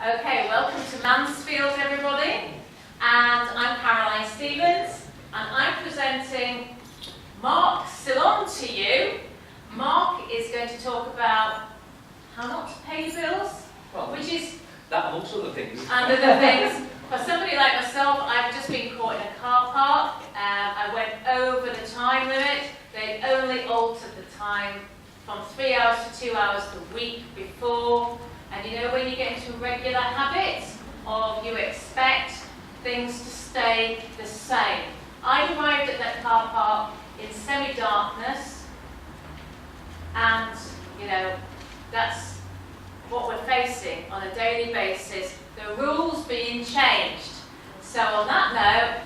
Okay, welcome to Mansfield, everybody. And I'm Caroline Stevens, and I'm presenting Mark Ceylon to you. Mark is going to talk about how not to pay your bills, which is that amongst other things. And other things. For somebody like myself, I've just been caught in a car park. I went over the time limit. They'd only altered the time from 3 hours to 2 hours the week before. And you know when you get into a regular habit of you expect things to stay the same. I arrived at that car park in semi-darkness, and you know that's what we're facing on a daily basis, the rules being changed. So on that note,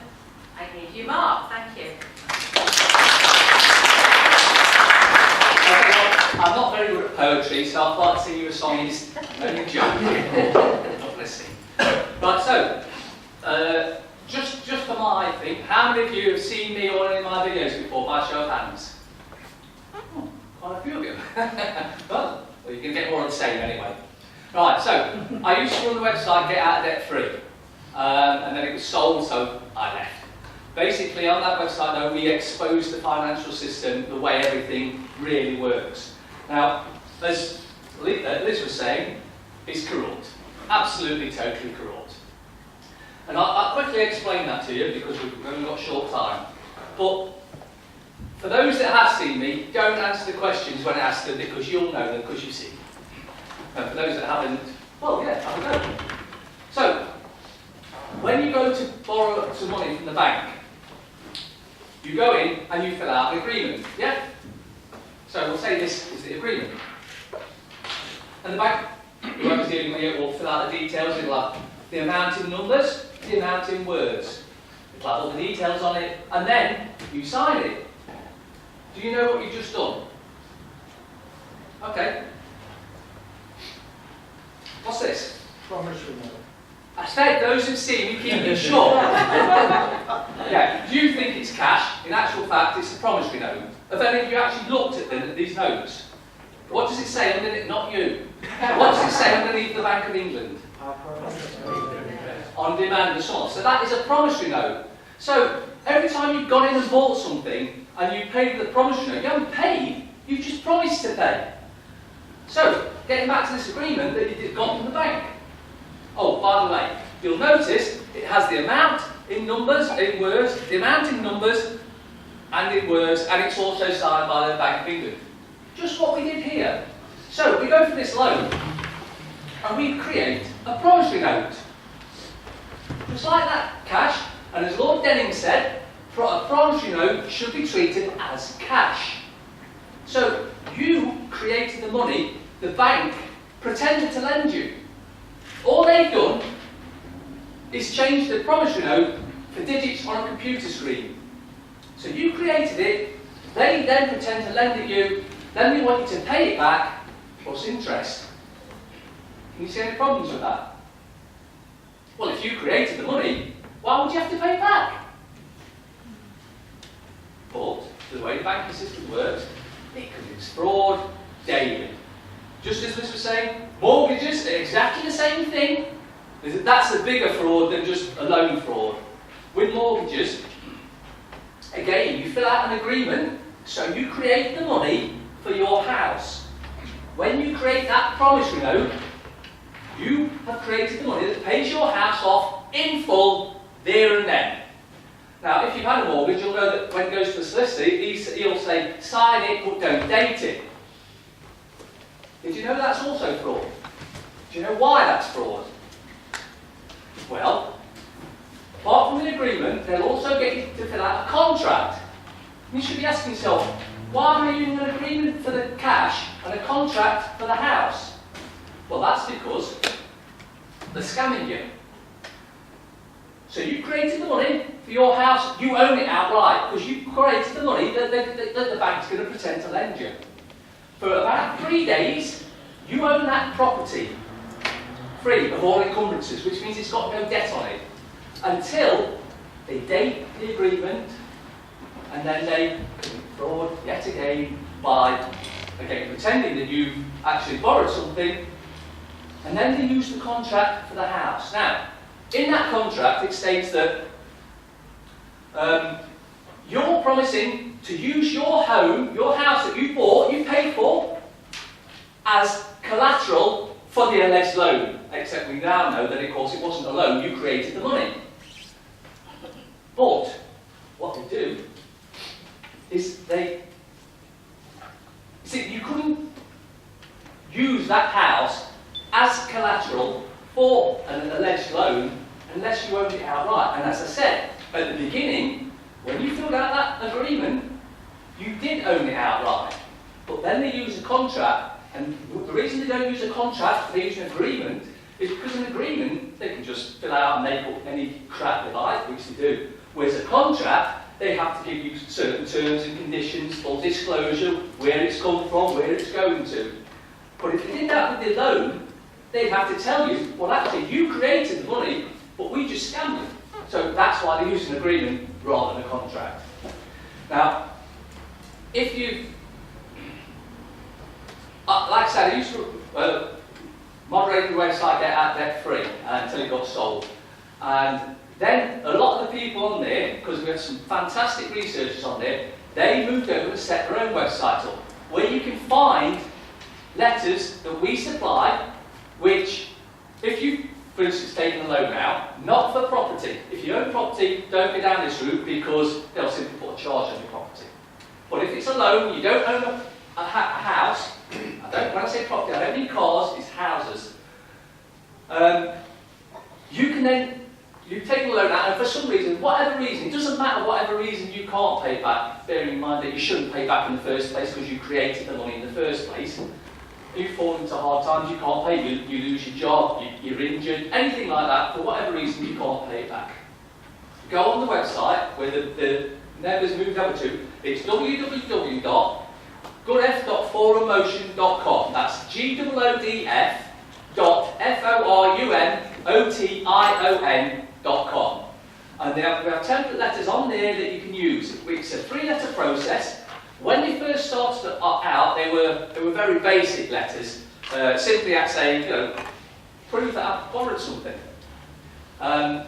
I give you Mark. Thank you. I'm not very good at poetry, so I thought I'd sing you a song is only joking. Not listening. Right, so, just for my thing, how many of you have seen me on any of my videos before by show of hands? Oh, quite a few of you. Well, you can get more of the same anyway. Right, so, I used to run the website Get Out of Debt Free, and then it was sold, so I left. Basically, on that website, though, we expose the financial system, the way everything really works. Now, as Liz was saying, it's corrupt. Absolutely, totally corrupt. And I'll quickly explain that to you because we've only got a short time. But for those that have seen me, don't answer the questions when I ask them because you'll know them because you've seen them. And for those that haven't, well, yeah, have a go. So, when you go to borrow some money from the bank, you go in and you fill out an agreement, yeah? So we'll say this is the agreement. And the bank, whoever's dealing with it, will fill out the details. It'll have the amount in numbers, the amount in words. It'll have all the details on it, and then you sign it. Do you know what you've just done? Okay. What's this? Promissory note. I said those who've seen me keep it short. Yeah, do you think it's cash? In actual fact, it's a promissory note. Have any of you actually looked at these notes? What does it say underneath? Not you. What does it say underneath the Bank of England? On demand and so on. So that is a promissory note. So every time you've gone in and bought something and you paid the promissory note, you haven't paid, you've just promised to pay. So, getting back to this agreement that you got from the bank. Oh, by the way, you'll notice it has the amount in numbers, in words, the amount in numbers and in words, and it's also signed by the Bank of England. Just what we did here. So, we go for this loan, and we create a promissory note. Just like that, cash, and as Lord Denning said, a promissory note should be treated as cash. So, you created the money, the bank pretended to lend you. All they've done is change the promissory note for digits on a computer screen. So you created it, they then pretend to lend it you, then they want you to pay it back plus interest. Can you see any problems with that? Well, if you created the money, why would you have to pay it back? But the way the banking system works, it commits fraud daily. Just as Liz was saying, mortgages are exactly the same thing. That's a bigger fraud than just a loan fraud. With mortgages, again, you fill out an agreement, so you create the money for your house. When you create that promissory note, you have created the money that pays your house off in full, there and then. Now, if you've had a mortgage, you'll know that when it goes to the solicitor, he'll say, sign it, but don't date it. Did you know that's also fraud? Do you know why that's fraud? Well, apart from the agreement, they'll also get you to fill out a contract. And you should be asking yourself, why am I using an agreement for the cash and a contract for the house? Well, that's because they're scamming you. So you created the money for your house, you own it outright, because you created the money that the bank's going to pretend to lend you. For about 3 days, you own that property, free of all encumbrances, which means it's got no debt on it, until they date the agreement, and then they commit fraud yet again by, again, pretending that you've actually borrowed something And then they use the contract for the house. Now, in that contract, it states that you're promising to use your home, your house that you bought, you paid for, as collateral for the alleged loan. Except we now know that, of course, it wasn't a loan, you created the money. But what they do is you couldn't use that house as collateral for an alleged loan unless you owned it outright. And as I said at the beginning, when you filled out that agreement, you did own it outright. But then they use a contract, and the reason they don't use a contract, they use an agreement, is because an agreement, they can just fill out and make up any crap they like, which they do. Whereas a contract, they have to give you certain terms and conditions, full disclosure, where it's come from, where it's going to. But if they did that with the loan, they'd have to tell you, well, actually, you created the money, but we just scammed you. So that's why they use an agreement rather than a contract. Now, if you, like I said, I used to moderate the website Get Out Debt Free until it got sold. And then a lot of the people on there, because we have some fantastic researchers on there, they moved over and set their own website up, where you can find letters that we supply, which, if you, for instance, taken a loan out, not for property. If you own property, don't go down this route because they'll simply put a charge on your property. But if it's a loan, you don't own a house, when I say property, I don't mean cars, it's houses. You can then, you've taken a loan out, and for some reason, whatever reason, it doesn't matter whatever reason you can't pay back, bearing in mind that you shouldn't pay back in the first place because you created the money in the first place. You fall into hard times, you can't pay, you lose your job, you're injured, anything like that, for whatever reason you can't pay it back. Go on the website where the members moved over to, it's www.goodf.forummotion.com. That's GOODF.FORUMOTION.com. And we have template letters on there that you can use. It's a 3-letter process. When they first started out, they were very basic letters, simply at saying, prove that I've borrowed something. Now,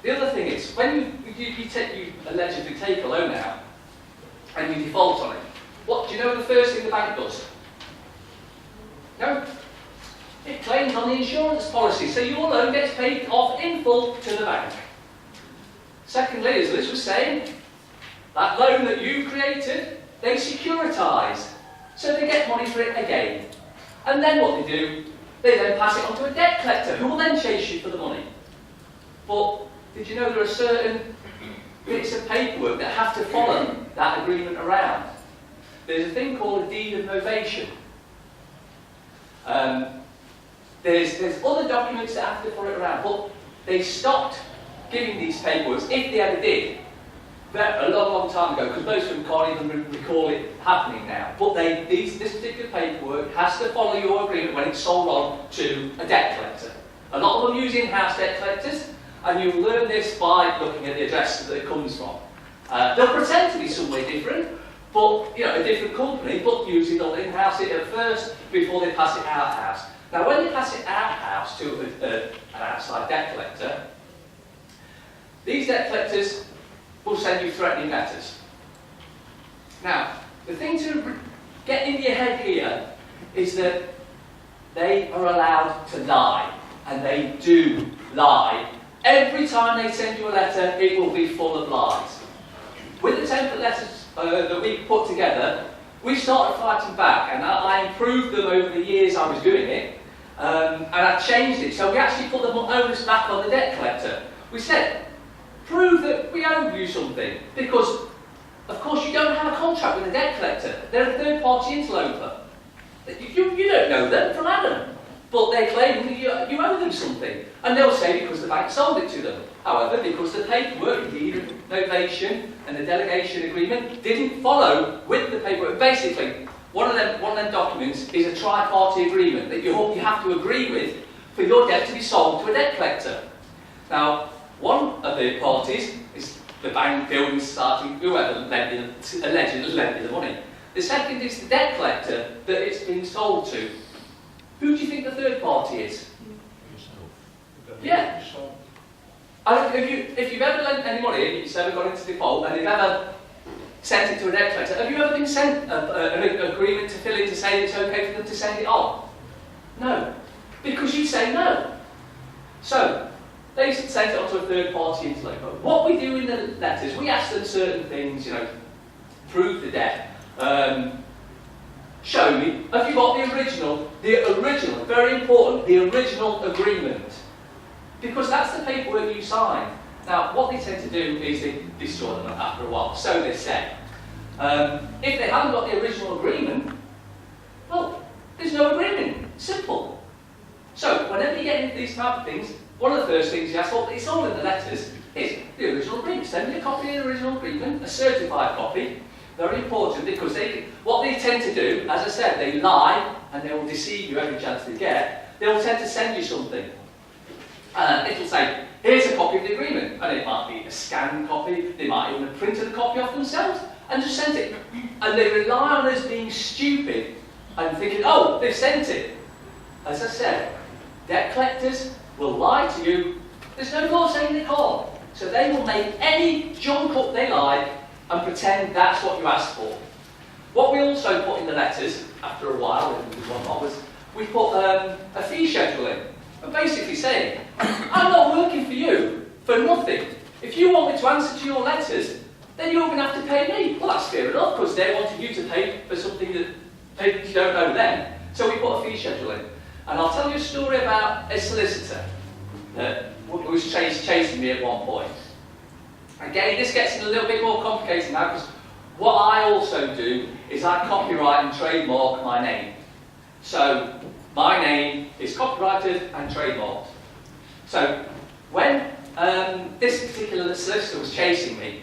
the other thing is, when you allegedly take a loan out and you default on it, what do you know the first thing the bank does? No? It claims on the insurance policy, so your loan gets paid off in full to the bank. Secondly, as Liz was saying, that loan that you created, they securitise, so they get money for it again. And then what they do, they then pass it on to a debt collector, who will then chase you for the money. But did you know there are certain bits of paperwork that have to follow that agreement around? There's a thing called a deed of novation. There's other documents that have to follow it around, but they stopped giving these paperwork, if they ever did, a long time ago, because most of them can't even recall it happening now. But this particular paperwork has to follow your agreement when it's sold on to a debt collector. A lot of them use in-house debt collectors, and you'll learn this by looking at the address that it comes from. They'll pretend to be somewhere different, but a different company, but usually they'll in-house it at first before they pass it out-house. Now, when they pass it out-house to an outside debt collector, these debt collectors will send you threatening letters. Now, the thing to get in your head here is that they are allowed to lie, and they do lie. Every time they send you a letter, it will be full of lies. With the template letters that we put together, we started fighting back, and I improved them over the years I was doing it, and I changed it. So we actually put the onus back on the debt collector. We said, prove that we owe you something, because, of course, you don't have a contract with a debt collector. They're a third-party interloper. You don't know them from Adam, but they claim that you owe them something. And they'll say because the bank sold it to them. However, because the paperwork, the deed of novation and the delegation agreement didn't follow with the paperwork. Basically, one of them documents is a tri-party agreement that you have to agree with for your debt to be sold to a debt collector. Now, one of the parties is the bank, building society, whoever allegedly lent you the money. The second is the debt collector that it's being sold to. Who do you think the third party is? Yeah. And if you've ever lent any money and you've ever got into default and you've ever sent it to a debt collector, have you ever been sent an agreement to fill in to say it's okay for them to send it on? No. Because you say no. So, they sent it on to a third party interloper. What we do in the letters, we ask them certain things, you know, prove the debt. Show me, have you got the original, very important, the original agreement? Because that's the paperwork you sign. Now, what they tend to do is they destroy them after a while, so they say. If they haven't got the original agreement, well, there's no agreement. Simple. So, whenever you get into these type of things, one of the first things you ask for, it's all in the letters, is the original agreement. Send me a copy of the original agreement, a certified copy. Very important, because what they tend to do, as I said, they lie and they will deceive you every chance they get. They will tend to send you something. It'll say, here's a copy of the agreement. And it might be a scanned copy, they might even have printed a copy off themselves and just sent it. And they rely on us being stupid and thinking, oh, they've sent it. As I said, debt collectors will lie to you. There's no law saying they can't. So they will make any junk up they like and pretend that's what you asked for. What we also put in the letters, after a while, we put a fee schedule in. And basically saying, I'm not working for you for nothing. If you want me to answer to your letters, then you're going to have to pay me. Well, that's fair enough, because they wanted you to pay for something that you don't owe them. So we put a fee schedule in. And I'll tell you a story about a solicitor who was chasing me at one point. Again, this gets a little bit more complicated now, because what I also do is I copyright and trademark my name. So, my name is copyrighted and trademarked. So, when this particular solicitor was chasing me,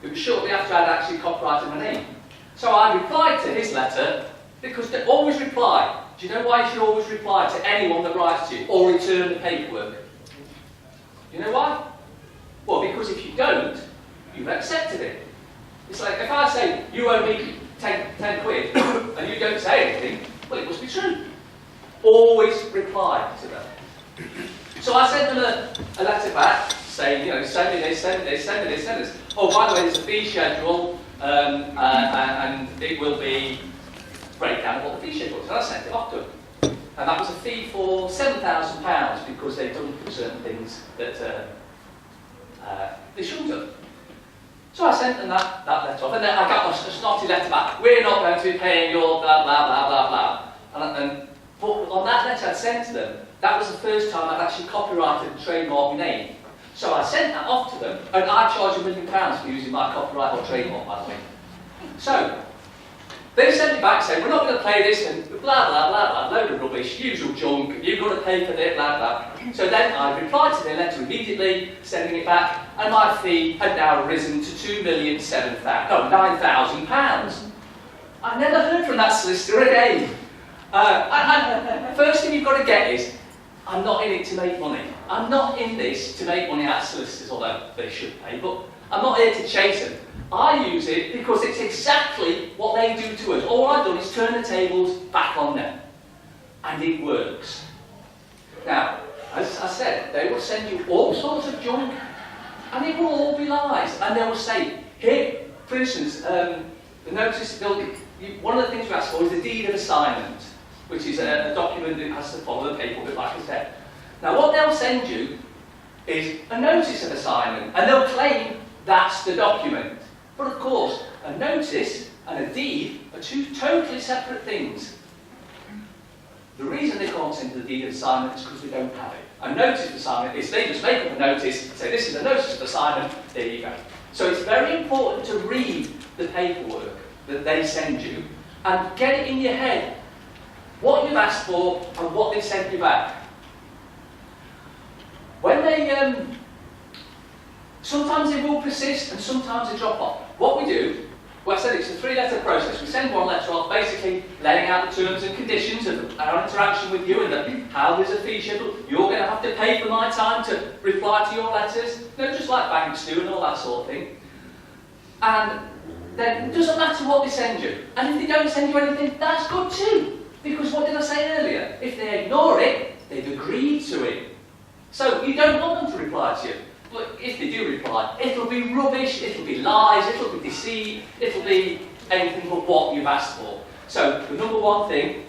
it was shortly after I'd actually copyrighted my name. So I replied to his letter, because they always reply. Do you know why you should always reply to anyone that writes to you, or return the paperwork? You know why? Well, because if you don't, you've accepted it. It's like, if I say, you owe me 10 quid, and you don't say anything, well, it must be true. Always reply to them. So I sent them a letter back, saying, you know, send me this, send me this, send me this, send this. Oh, by the way, there's a fee schedule, and it will be breakdown of what the fee schedule is. And I sent it off to them. And that was a fee for £7,000, because they'd done certain things that they shouldn't have. So I sent them that letter off, and then I got a snotty letter back. We're not going to be paying your blah, blah, blah, blah, blah. But on that letter I'd sent to them, that was the first time I'd actually copyrighted and trademarked my name. So I sent that off to them, and I charge £1 million for using my copyright or trademark, by the way. So, they sent me back saying, we're not going to pay this, and blah, blah, blah, blah, load of rubbish, usual junk, you've got to pay for it, blah, blah. So then I replied to their letter immediately, sending it back, and my fee had now risen to £9,000. I've never heard from that solicitor again. First thing you've got to get is, I'm not in it to make money. I'm not in this to make money out of solicitors, although they should pay, but I'm not here to chase them. I use it because it's exactly what they do to us. All I've done is turn the tables back on them. And it works. Now, as I said, they will send you all sorts of junk, and it will all be lies. And they will say, here, for instance, the notice, one of the things we ask for is the deed of assignment, which is a document that has to follow the paperwork, like I said. Now, what they'll send you is a notice of assignment, and they'll claim that's the document. But of course, a notice and a deed are two totally separate things. The reason they can't send the deed of assignment is because they don't have it. A notice of assignment is they just make up a notice, say this is a notice of assignment, there you go. So it's very important to read the paperwork that they send you and get it in your head what you've asked for and what they sent you back. When they, sometimes they will persist and sometimes they drop off. What we do, well I said it's a 3-letter process. We send one letter off basically laying out the terms and conditions of our interaction with you and how there's a fee schedule. You're going to have to pay for my time to reply to your letters. You know, just like banks do and all that sort of thing. And then it doesn't matter what they send you. And if they don't send you anything, that's good too. Because what did I say earlier? If they ignore it, they've agreed to it. So you don't want them to reply to you. But if they do reply, it'll be rubbish, it'll be lies, it'll be deceit, it'll be anything but what you've asked for. So the number one thing,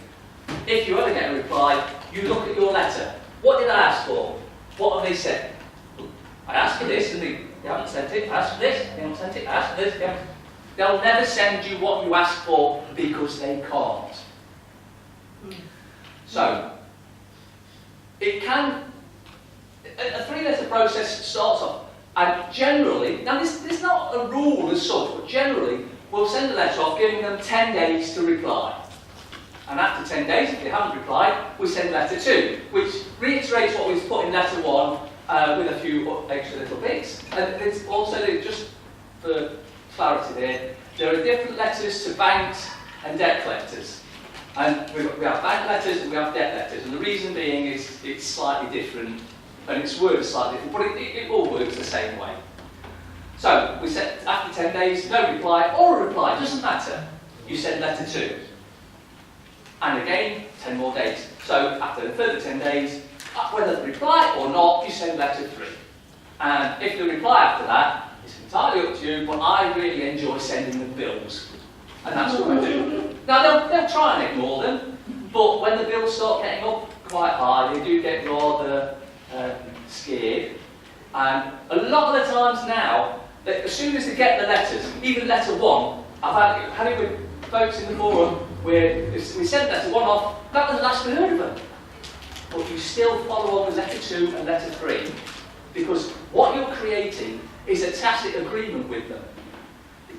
if you ever get a reply, you look at your letter. What did I ask for? What have they said? I asked for this and they haven't sent it. I asked for this, they haven't sent it. I asked for this, they haven't. They'll never send you what you asked for because they can't. So, it can, a three-letter process starts off, and generally, now this is not a rule as such, but generally, we'll send a letter off giving them 10 days to reply. And after 10 days, if they haven't replied, we send letter 2, which reiterates what we've put in letter 1 with a few extra little bits. And it's also, just for clarity there are different letters to banks and debt collectors. And we have bank letters and we have debt letters. And the reason being is it's slightly different, and it's worded slightly different, but it all works the same way. So we said after 10 days, no reply or a reply, doesn't matter. You send letter 2. And again, 10 more days. So after the further 10 days, whether they reply or not, you send letter 3. And if they reply after that, it's entirely up to you, but I really enjoy sending them bills. And that's what I do. Now, they'll try and ignore them, but when the bills start getting up quite high, they do get rather scared. And a lot of the times now, that as soon as they get the letters, even letter 1, I've had it with folks in the forum where if we sent letter 1 off, that was the last we heard of them. But you still follow on with letter 2 and letter 3, because what you're creating is a tacit agreement with them.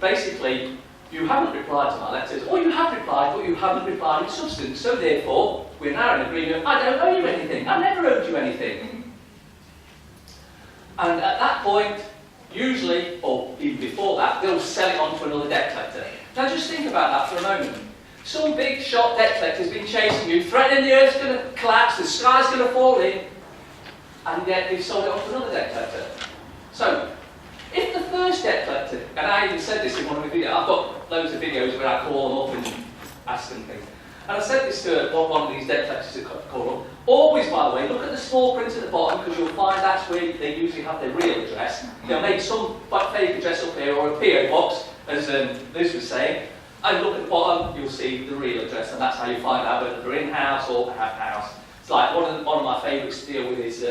Basically, you haven't replied to my letters, or you have replied, but you haven't replied in substance. So therefore, we're now in agreement, I don't owe you anything, I never owed you anything. And at that point, usually, or even before that, they'll sell it on to another debt collector. Now just think about that for a moment. Some big shot debt collector's been chasing you, threatening the earth's going to collapse, the sky's going to fall in, and yet they've sold it on to another debt collector. So, if the first debt collector, and I even said this in one of the videos, I've got loads of videos where I call them up and ask them things. And I said this to one of these debt collectors to call up. Always, by the way, look at the small print at the bottom, because you'll find that's where they usually have their real address. They'll make some fake address up here, or a PO box, as Liz was saying. And look at the bottom, you'll see the real address, and that's how you find out whether they're in-house or out-house. It's like one of my favourites to deal with is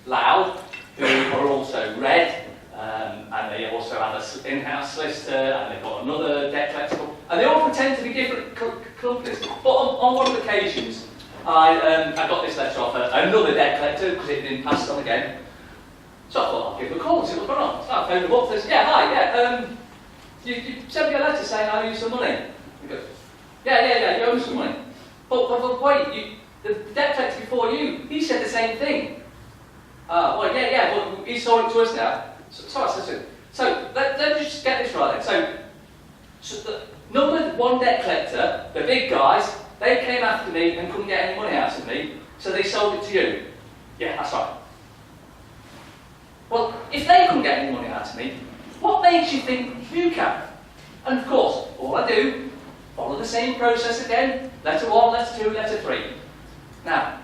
Loud, who are also red. And they also have an in-house solicitor, and they've got another debt collector, and they all pretend to be different companies. But on one of the occasions, I got this letter off another debt collector because it didn't pass it on again. So I thought I'll give them a call and see what's going on. So I phoned them up and said, "Yeah, hi, you sent me a letter saying I owe you some money." He goes, "Yeah, you owe me some money." But wait, the debt collector before you, he said the same thing. Well, yeah, but he sold it to us now. So let's just get this right then. So the number 1 debt collector, the big guys, they came after me and couldn't get any money out of me, so they sold it to you. Yeah, that's right. Well, if they couldn't get any money out of me, what makes you think you can? And of course, all I do, follow the same process again, letter 1, letter 2, letter 3. Now,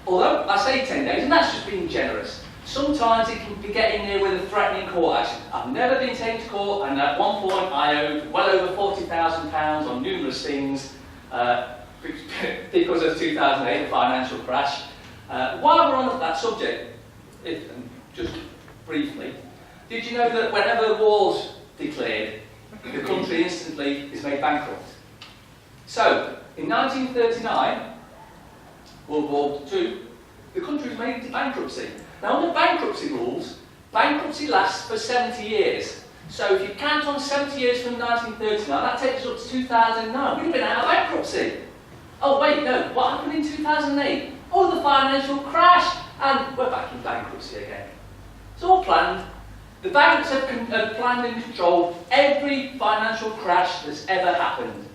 although I say 10 days, and that's just being generous, sometimes it can be getting there with a threatening court action. I've never been taken to court, and at one point I owed well over £40,000 on numerous things because of 2008, the financial crash. While we're on that subject, just briefly, did you know that whenever war's declared, the country instantly is made bankrupt? So, in 1939, World War II, the country was made into bankruptcy. Now, under bankruptcy rules, bankruptcy lasts for 70 years. So if you count on 70 years from 1939, that takes us up to 2009. We've been out of bankruptcy. Oh, wait, no. What happened in 2008? Oh, the financial crash. And we're back in bankruptcy again. It's all planned. The banks have planned and controlled every financial crash that's ever happened.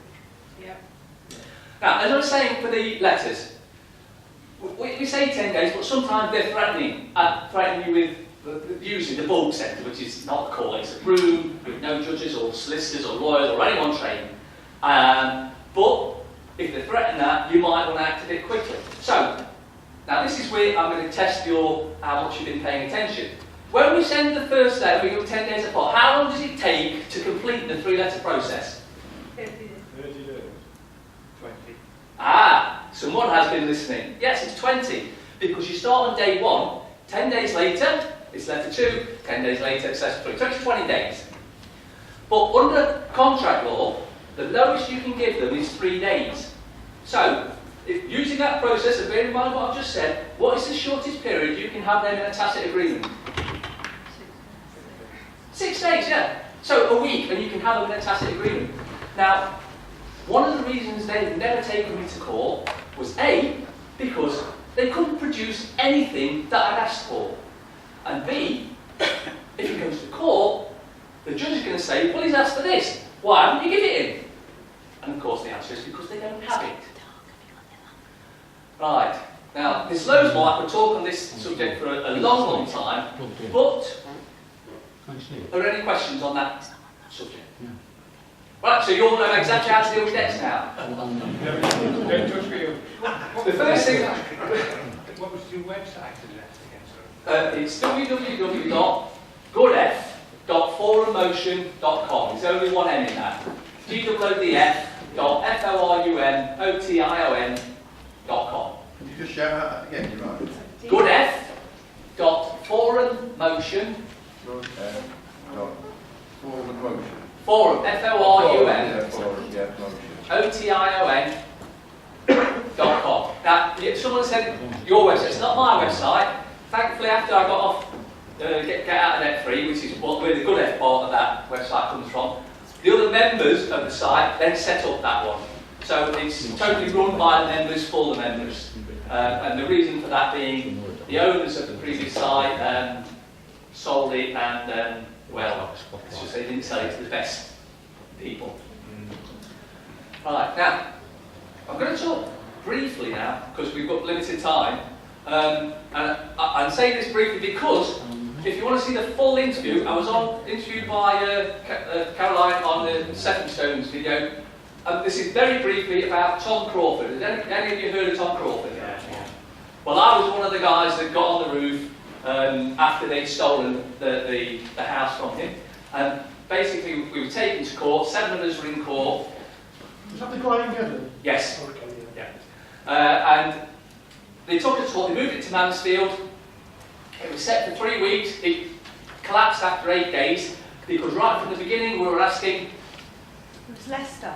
Yeah. Now, as I was saying for the letters, we say 10 days, but sometimes they're threatening you with using the bulk centre, which is not the court, it's a room with no judges or solicitors or lawyers or anyone trained. But if they threaten that, you might want to act a bit quickly. So, now this is where I'm going to test how much you've been paying attention. When we send the first letter, we go 10 days apart. How long does it take to complete the 3-letter process? 30 days. 20. Ah, someone has been listening. Yes, it's 20. Because you start on day 1, 10 days later, it's letter 2, 10 days later, it's letter 3. So it's 20 days. But under contract law, the lowest you can give them is 3 days. So, if using that process, and bear in mind what I've just said, what is the shortest period you can have them in a tacit agreement? 6 days, yeah. So a week, and you can have them in a tacit agreement. Now, one of the reasons they've never taken me to court was A, because they couldn't produce anything that I'd asked for. And B, if he goes to court, the judge is going to say, well, he's asked for this. Why haven't you given it him? And of course the answer is because they don't have it. Right. Now, there's loads more. I could talk on this subject for a long, long time. But, are there any questions on that subject? Right, so you all know exactly how to deal with debts now. Don't touch me. The first thing... What was your website address again, sorry? It's www.goodf.forummotion.com. There's only one M in that. gwdf.forummotion.com. Can you just shout out that again? You're right. goodf.forummotion. Good. Forward motion. Forum, F-O-R-U-M, Yeah, forward, yeah, motion. O-T-I-O-N.com. Now, someone said your website. It's not my website. Thankfully, after I got off Get Out of Debt Free, which is where the good F part of that website comes from, the other members of the site then set up that one. So it's totally run by the members for the members. And the reason for that being the owners of the previous site sold it and, well, let's just say they didn't sell it to the best people. Right, now, I'm going to talk briefly now, because we've got limited time. And I'm saying this briefly because if you want to see the full interview, I was interviewed by Caroline on the Stepping Stones video. This is very briefly about Tom Crawford. Has any of you heard of Tom Crawford? Yeah. Well, I was one of the guys that got on the roof after they'd stolen the house from him. And basically, we were taken to court. 7 of us were in court. Was that the guy in Devon? Yes. Okay, yeah. And they took us to court. They moved it to Mansfield. It was set for 3 weeks. It collapsed after 8 days because right from the beginning we were asking. It was Leicester.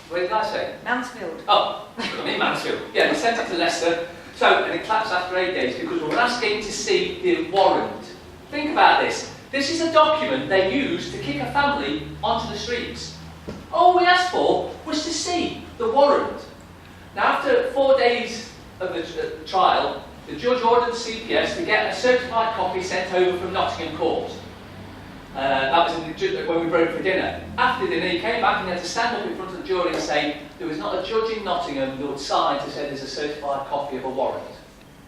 Where did I say? Mansfield. Oh, I mean Mansfield. Yeah, they sent it to Leicester. So, and it collapsed after 8 days because we were asking to see the warrant. Think about this. This is a document they used to kick a family onto the streets. All we asked for was to see the warrant. Now, after 4 days of the trial, the judge ordered the CPS to get a certified copy sent over from Nottingham Court. That was when we broke for dinner. After dinner, he came back and he had to stand up in front of the jury and say there was not a judge in Nottingham that would sign to say there's a certified copy of a warrant.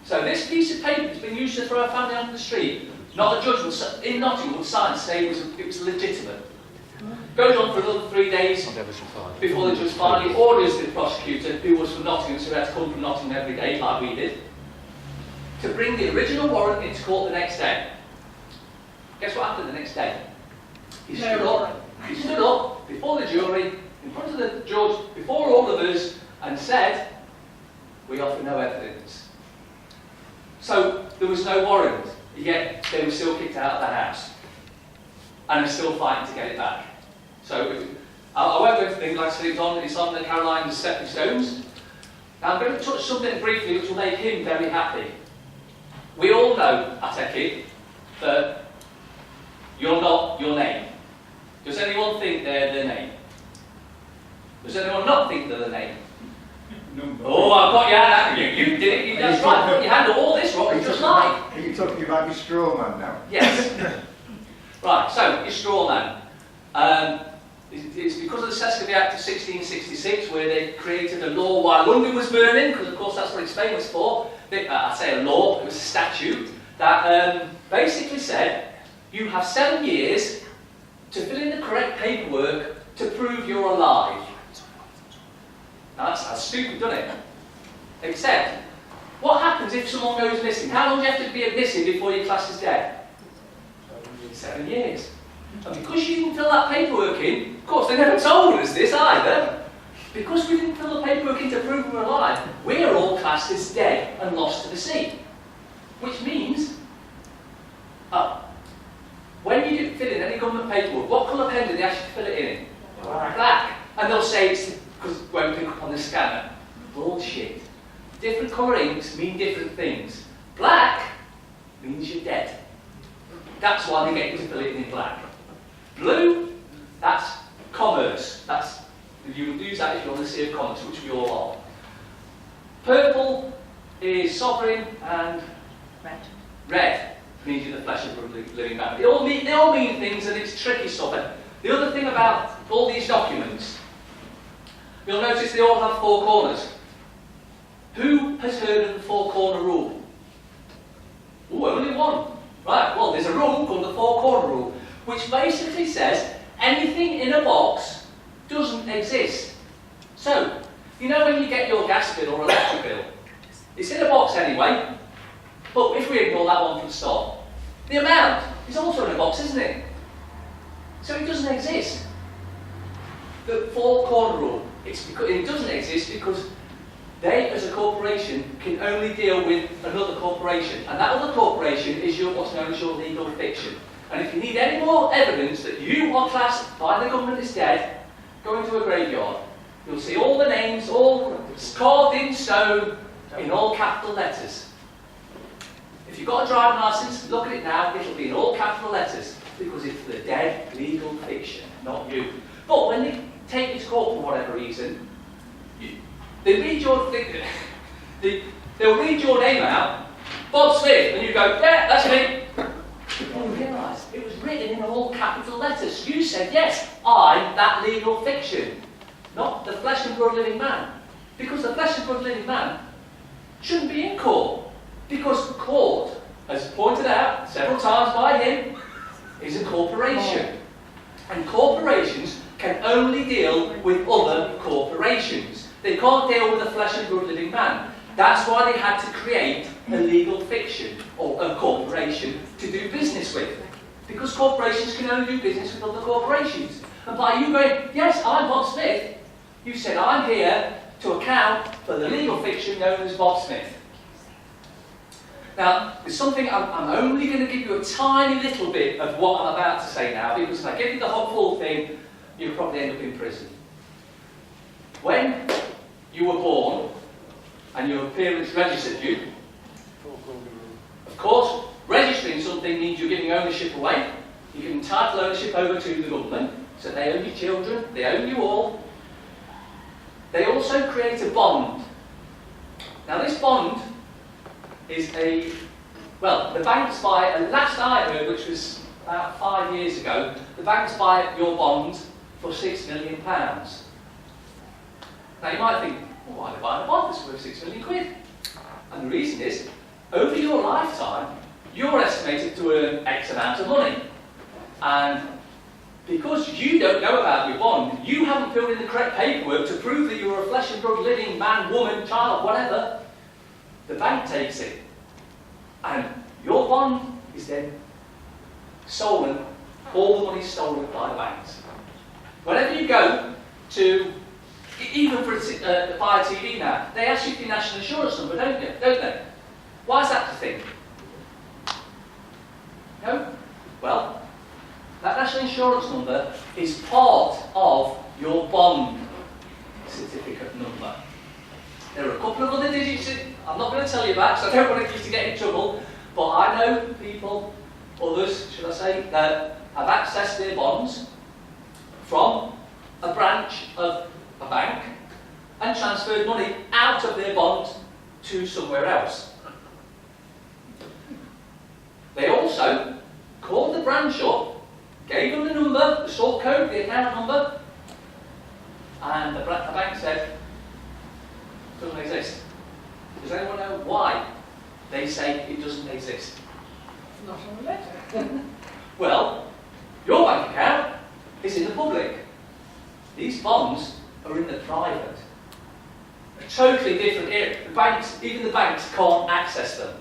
So this piece of paper has been used to throw a family onto the street. Not a judge in Nottingham would sign to say it was legitimate. Goes on for another 3 days before the judge finally orders the prosecutor, who was from Nottingham, so he had to come from Nottingham every day, like we did, to bring the original warrant into court the next day. Guess what happened the next day? He stood up before the jury, in front of the judge, before all of us, and said, "We offer no evidence." So there was no warrant, yet they were still kicked out of the house. And are still fighting to get it back. So I won't go into things like I said, it's on the Caroline's Stepping Stones. Now I'm going to touch something briefly which will make him very happy. We all know, I take it, that you're not your name. Does anyone think they're their name? Does anyone not think they're the name? Number. Oh, I've got your hand. You did it. That's right. Put your hand on all this, Rob. It's just like. Are you talking about your straw man now? Yes. Right, so, your straw man. It's because of the Statute Act of 1666 where they created a law while London was burning, because of course that's what it's famous for. I say a law, it was a statute, that basically said you have 7 years to fill in the correct paperwork to prove you're alive. Now that's stupid, doesn't it? Except, what happens if someone goes missing? How long do you have to be missing before your class is dead? 7 years. And because you didn't fill that paperwork in, of course they never told us this either, because we didn't fill the paperwork in to prove we're alive, we're all classed as dead and lost to the sea. Which means, when you fill in any government paperwork, what colour pen do they ask you to fill it in? Black. And they'll say it's because it won't pick up on the scanner. Bullshit. Different colour inks mean different things. Black means you're dead. That's why they get you to fill it in black. Blue, that's commerce. You will use that if you're on the Sea of Commerce, which we all are. Purple is sovereign, and red means you're the flesh and blood living man. They all mean things, and it's tricky stuff. And the other thing about all these documents, you'll notice they all have 4 corners. Who has heard of the 4-corner rule? Oh, only one. Right, well, there's a rule called the 4-corner rule, which basically says anything in a box doesn't exist. So, you know when you get your gas bill or electric bill, it's in a box anyway, but if we ignore that one from the start, the amount is also in a box, isn't it? So it doesn't exist. The 4-corner rule, it doesn't exist because they, as a corporation, can only deal with another corporation. And that other corporation is what's known as your legal fiction. And if you need any more evidence that you are classed by the government as dead, go into a graveyard. You'll see all the names, all carved in stone, in all capital letters. If you've got a driving licence, look at it now, it'll be in all capital letters. Because it's the dead legal fiction, not you. But when they take you to court for whatever reason, they read your they'll read your name out, Bob Smith, and you go, yeah, that's me. And you realise it was written in all capital letters. You said, yes, I'm that legal fiction, not the flesh and blood living man. Because the flesh and blood living man shouldn't be in court. Because court, as pointed out several times by him, is a corporation. And corporations can only deal with other corporations. They can't deal with a flesh and blood living man. That's why they had to create a legal fiction, or a corporation, to do business with. Because corporations can only do business with other corporations. And by you going, yes, I'm Bob Smith, you said, I'm here to account for the legal fiction known as Bob Smith. Now, there's something, I'm only going to give you a tiny little bit of what I'm about to say now, because if I give you the whole full thing, you'll probably end up in prison. When you were born, and your parents registered you, of course, registering something means you're giving ownership away. You can entitle ownership over to the government, so they own your children, they own you all. They also create a bond. Now this bond is the banks buy, and last I heard, which was about 5 years ago, the banks buy your bond for £6 million. Now you might think, well, why are they buying a bond that's worth £6 million? And the reason is, over your lifetime, you're estimated to earn X amount of money. And because you don't know about your bond, you haven't filled in the correct paperwork to prove that you're a flesh and blood living man, woman, child, whatever, the bank takes it. And your bond is then stolen, all the money is stolen by the banks. Whenever you go to, even for buy a TV now, they ask you for your national insurance number, don't they? Why is that the thing? No? Well, that national insurance number is part of your bond certificate number. There are a couple of other digits I'm not going to tell you about because I don't want you to get in trouble, but I know people, others should I say, that have accessed their bonds from a branch of a bank and transferred money out of their bonds to somewhere else. They also called the branch up, gave them the number, the sort code, the account number, and the bank said, it doesn't exist. Does anyone know why they say it doesn't exist? It's not on the letter. Well, your bank account is in the public. These bonds are in the private. totally different area. The banks, even the banks can't access them.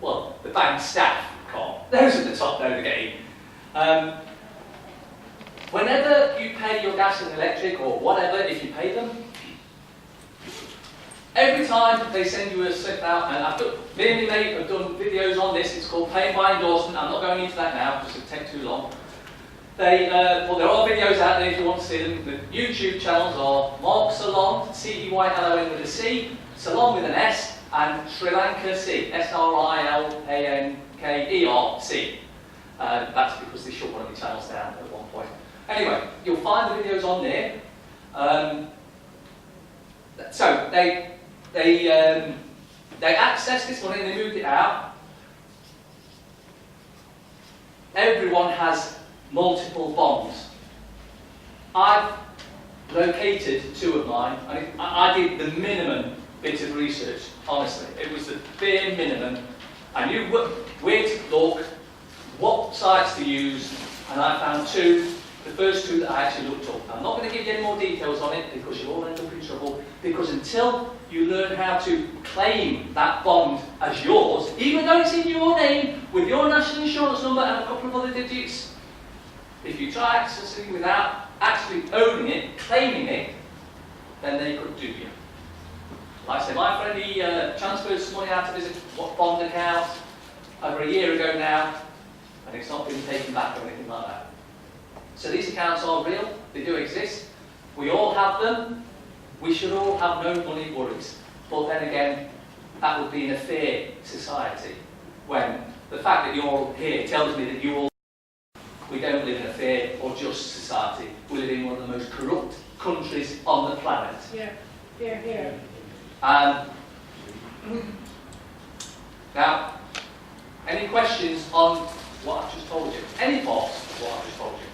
Well, the bank staff can't. Those at the top know the game. Whenever you pay your gas and electric or whatever, if you pay them, every time they send you a slip out, and me and my mate have done videos on this, it's called paying by endorsement. I'm not going into that now because it would take too long. There are videos out there if you want to see them. The YouTube channels are Mark Ceylon, C-E-Y-L-O-N with a C, Ceylon with an S, and Sri Lanka C, S-R-I-L-A-N-K-E-R-C. That's because they shut one of the channels down at one point. Anyway, you'll find the videos on there. So they accessed this money and they moved it out. Everyone has multiple bonds. I've located 2 of mine, and I did the minimum bit of research, honestly. It was the bare minimum. I knew where to look, what sites to use, and I found 2, the first 2 that I actually looked up. I'm not going to give you any more details on it because you'll all end up in trouble, because until you learn how to claim that bond as yours, even though it's in your name, with your national insurance number and a couple of other digits, if you try accessing without actually owning it, claiming it, then they could do you. Like I say, my friend, he transferred some money out of his bond account over a year ago now, and it's not been taken back or anything like that. So these accounts are real, they do exist. We all have them. We should all have no money worries. But then again, that would be in a fair society, when the fact that you're all here tells me that you all, we don't live in a fair or just society. We live in one of the most corrupt countries on the planet. Yeah, yeah, yeah. Now, any questions on what I've just told you? Any parts of what I've just told you?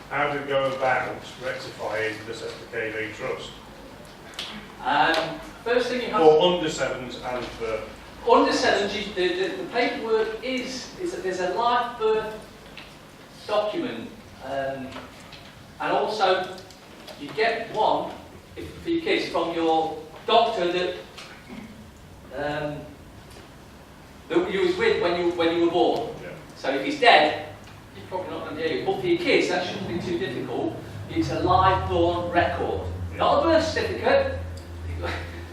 How to go about rectifying the SPKV trust? First thing you have For under 7s and for... Under 7s, the paperwork is that there's a live birth document, and also you get one for your kids from your doctor that you was with when you were born. Yeah. So if he's dead, he's probably not going to be able. But for your kids, that shouldn't be too difficult. It's a live born record, not a birth certificate,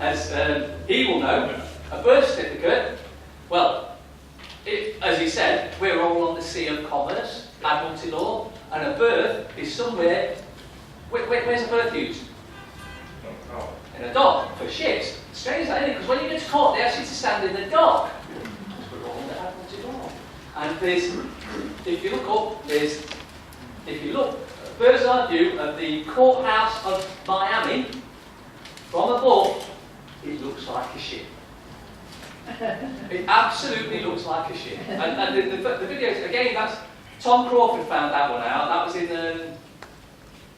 as he will know. A birth certificate, well, as he said, we're all on the sea of commerce, admiralty law, and a birth is somewhere. Where's a birth used? Oh. In a dock for ships. Strange that, isn't it? Because when you get to court, they ask you to stand in the dock. Because we're all under admiralty law. And there's, if you look up, if you look, a bird's eye view of the courthouse of Miami, from above, it looks like a ship. It absolutely looks like a ship. And the videos, again, that's Tom Crawford found that one out. That was in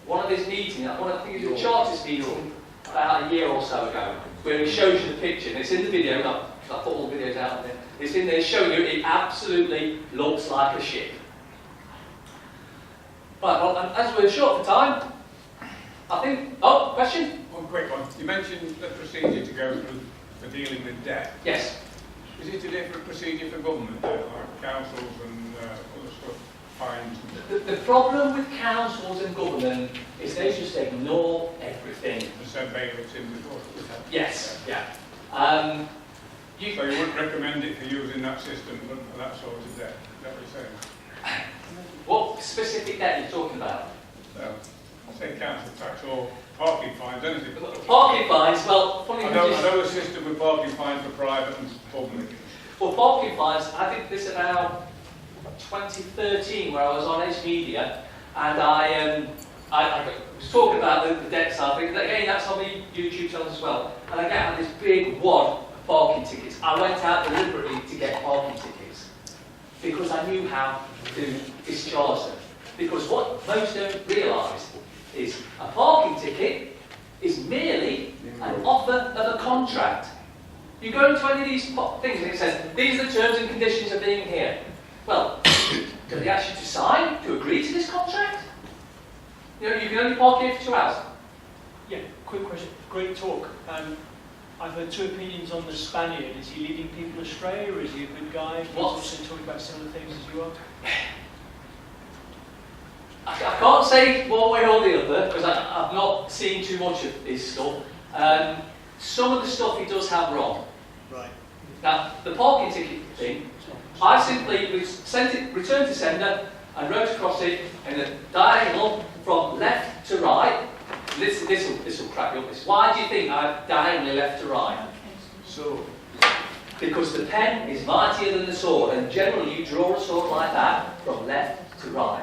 one of his meetings, I think it was a Chartist meeting about a year or so ago, where he shows you the picture. And it's in the video, I put all the videos out there. It's in there showing you it absolutely looks like a ship. Right, well, and as we're short for time, I think. Oh, question? One quick one. You mentioned the procedure to go through for dealing with debt. Yes. Is it a different procedure for government, like councils and other stuff, fines? The problem with councils and government is they just ignore everything. The same bailiffs in the court. Yes, yeah. So you wouldn't recommend it for using that system for that sort of debt? Is that what you're saying? What specific debt are you talking about? So, say council tax or parking fines, anything. Parking fines, well, funny I know a system with parking fines for private and public. Well, parking fines, I did this about 2013 where I was on Edge Media, and I was talking about the debt side. Again, that's on the YouTube channel as well. And I got this big wad of parking tickets. I went out deliberately to get parking tickets because I knew how to discharge them. Because what most don't realise is a parking ticket is merely an offer of a contract. You go into any of these things and it says, these are the terms and conditions of being here. Well, do they ask you to sign, to agree to this contract? You know, you can only park here for 2 hours. Yeah, quick question. Great talk. I've heard two opinions on the Spaniard. Is he leading people astray, or is he a good guy? He's What? also talking about similar things as you are. I can't say one way or the other because I've not seen too much of his stuff. Some of the stuff he does have wrong. Right. Now, the parking ticket thing, I simply returned to sender and wrote across it in a diagonal from left to right. This will crack you up. Why do you think I've diagonally left to right? So, Because the pen is mightier than the sword, and generally you draw a sword like that from left to right.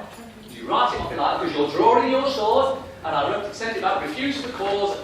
You write it off like because you're drawing your sword, and I sent it back, refuse the cause,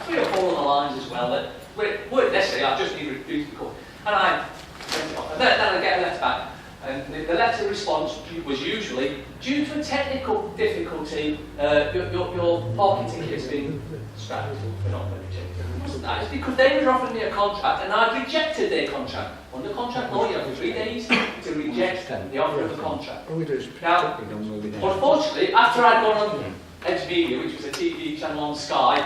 3 or 4 other lines as well that weren't necessary, I just need to refuse the cause. And I sent it off. And then I get a letter back. And the letter response was usually, due to a technical difficulty, your parking ticket has been scrapped. We're not going to check it. It wasn't that. It's because they were offering me a contract and I rejected their contract. Under contract law, you have 3 days to reject the offer of a contract. Now, unfortunately, after I'd gone on Edge Media, which was a TV channel on Sky,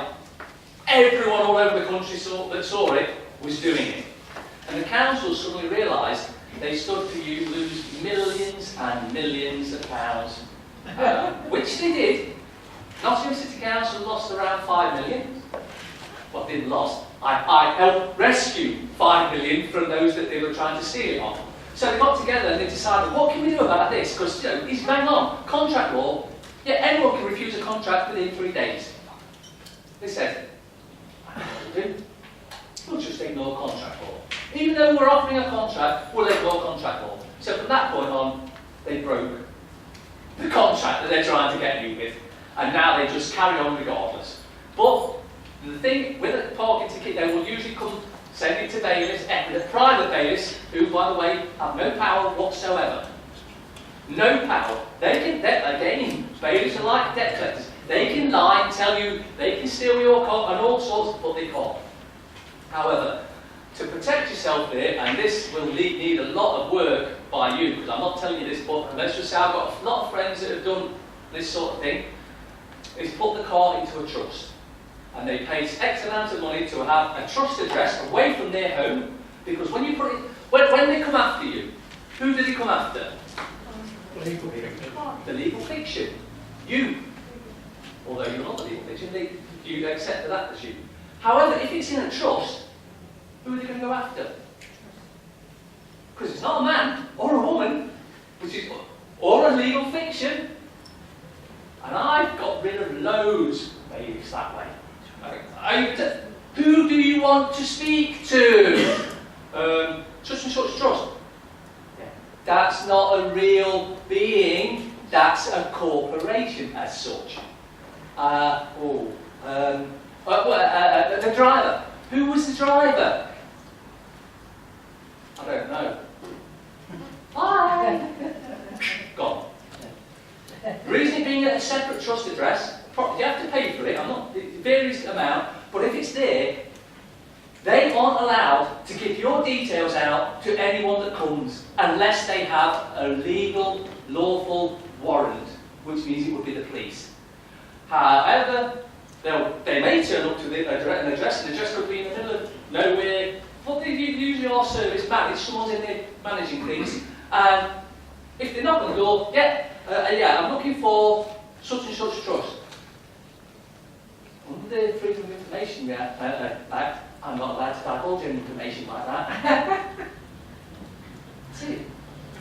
everyone all over the country that saw it was doing it. And the council suddenly realised they stood to lose millions and millions of pounds, which they did. Nottingham City Council lost around 5 million. Well, didn't lost. I helped rescue 5 million from those that they were trying to steal it off. So they got together and they decided, what can we do about this? Because, you know, it's bang on. Contract law, yeah, anyone can refuse a contract within 3 days. They said, we'll just ignore contract law. Even though we're offering a contract, we'll ignore contract law. So from that point on, they broke the contract that they're trying to get you with. And now they just carry on regardless. But the thing with a parking ticket, they will usually come send it to bailiffs, private bailiffs, who, by the way, have no power whatsoever. No power. Again, bailiffs are like debt collectors. They can lie and tell you, they can steal your car and all sorts, but they can't. However, to protect yourself there, and this will need a lot of work by you, because I'm not telling you this, but let's just say I've got a lot of friends that have done this sort of thing, is put the car into a trust. And they pay X amount of money to have a trust address away from their home, because when you put it, when they come after you, who do they come after? The legal fiction. You. Although you're not the legal fiction, you accept that as you. However, if it's in a trust, who are they going to go after? Because it's not a man or a woman, or a legal fiction. And I've got rid of loads of bailiffs that way. Who do you want to speak to? Such and such trust. Yeah. That's not a real being, that's a corporation as such. The driver. Who was the driver? I don't know. Bye! Gone. The reason it being at a separate trust address, you have to pay for it, it varies the amount, but if it's there, they aren't allowed to give your details out to anyone that comes, unless they have a legal, lawful warrant, which means it would be the police. However, they may turn up to an address, and the address could be in the middle of nowhere, but they usually are service managed, someone's in there managing things, and if they knock on the door, I'm looking for such and such trust. Under the Freedom of Information Act, I'm not allowed to divulge any information like that. See?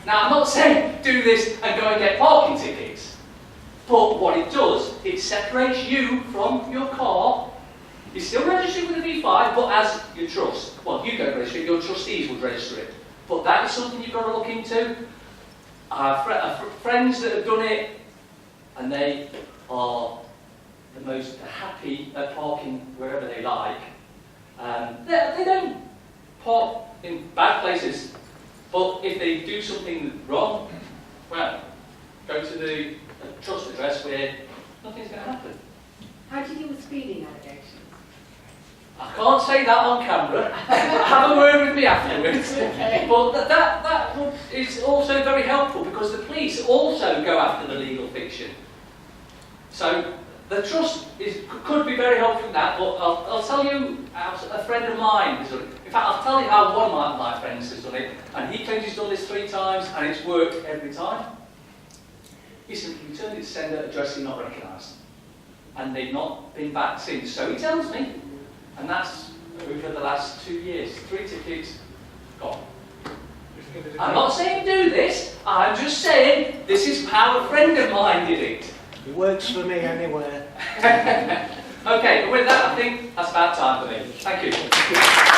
Now, I'm not saying do this and go and get parking tickets, but what it does, it separates you from your car. You're still registered with the V5, but as your trust. Well, you don't register it, your trustees would register it. But that is something you've got to look into. I have friends that have done it, and they are the most happy at parking wherever they like. They don't park in bad places, but if they do something wrong, well, go to the trust address where nothing's going to happen. How do you deal with speeding allegations? I can't say that on camera. Have a word with me afterwards. Okay. But that is also very helpful because the police also go after the legal fiction. So the trust could be very helpful in that, but I'll tell you how a friend of mine has done it. In fact, I'll tell you how one of my friends has done it, and he claims he's done this 3 times, and it's worked every time. He simply returned its sender address not recognised, and they've not been back since. So he tells me, and that's over the last 2 years. 3 tickets gone. I'm not saying do this, I'm just saying this is how a friend of mine did it. It works for me anywhere. Okay, but with that, I think that's about time for me. Thank you.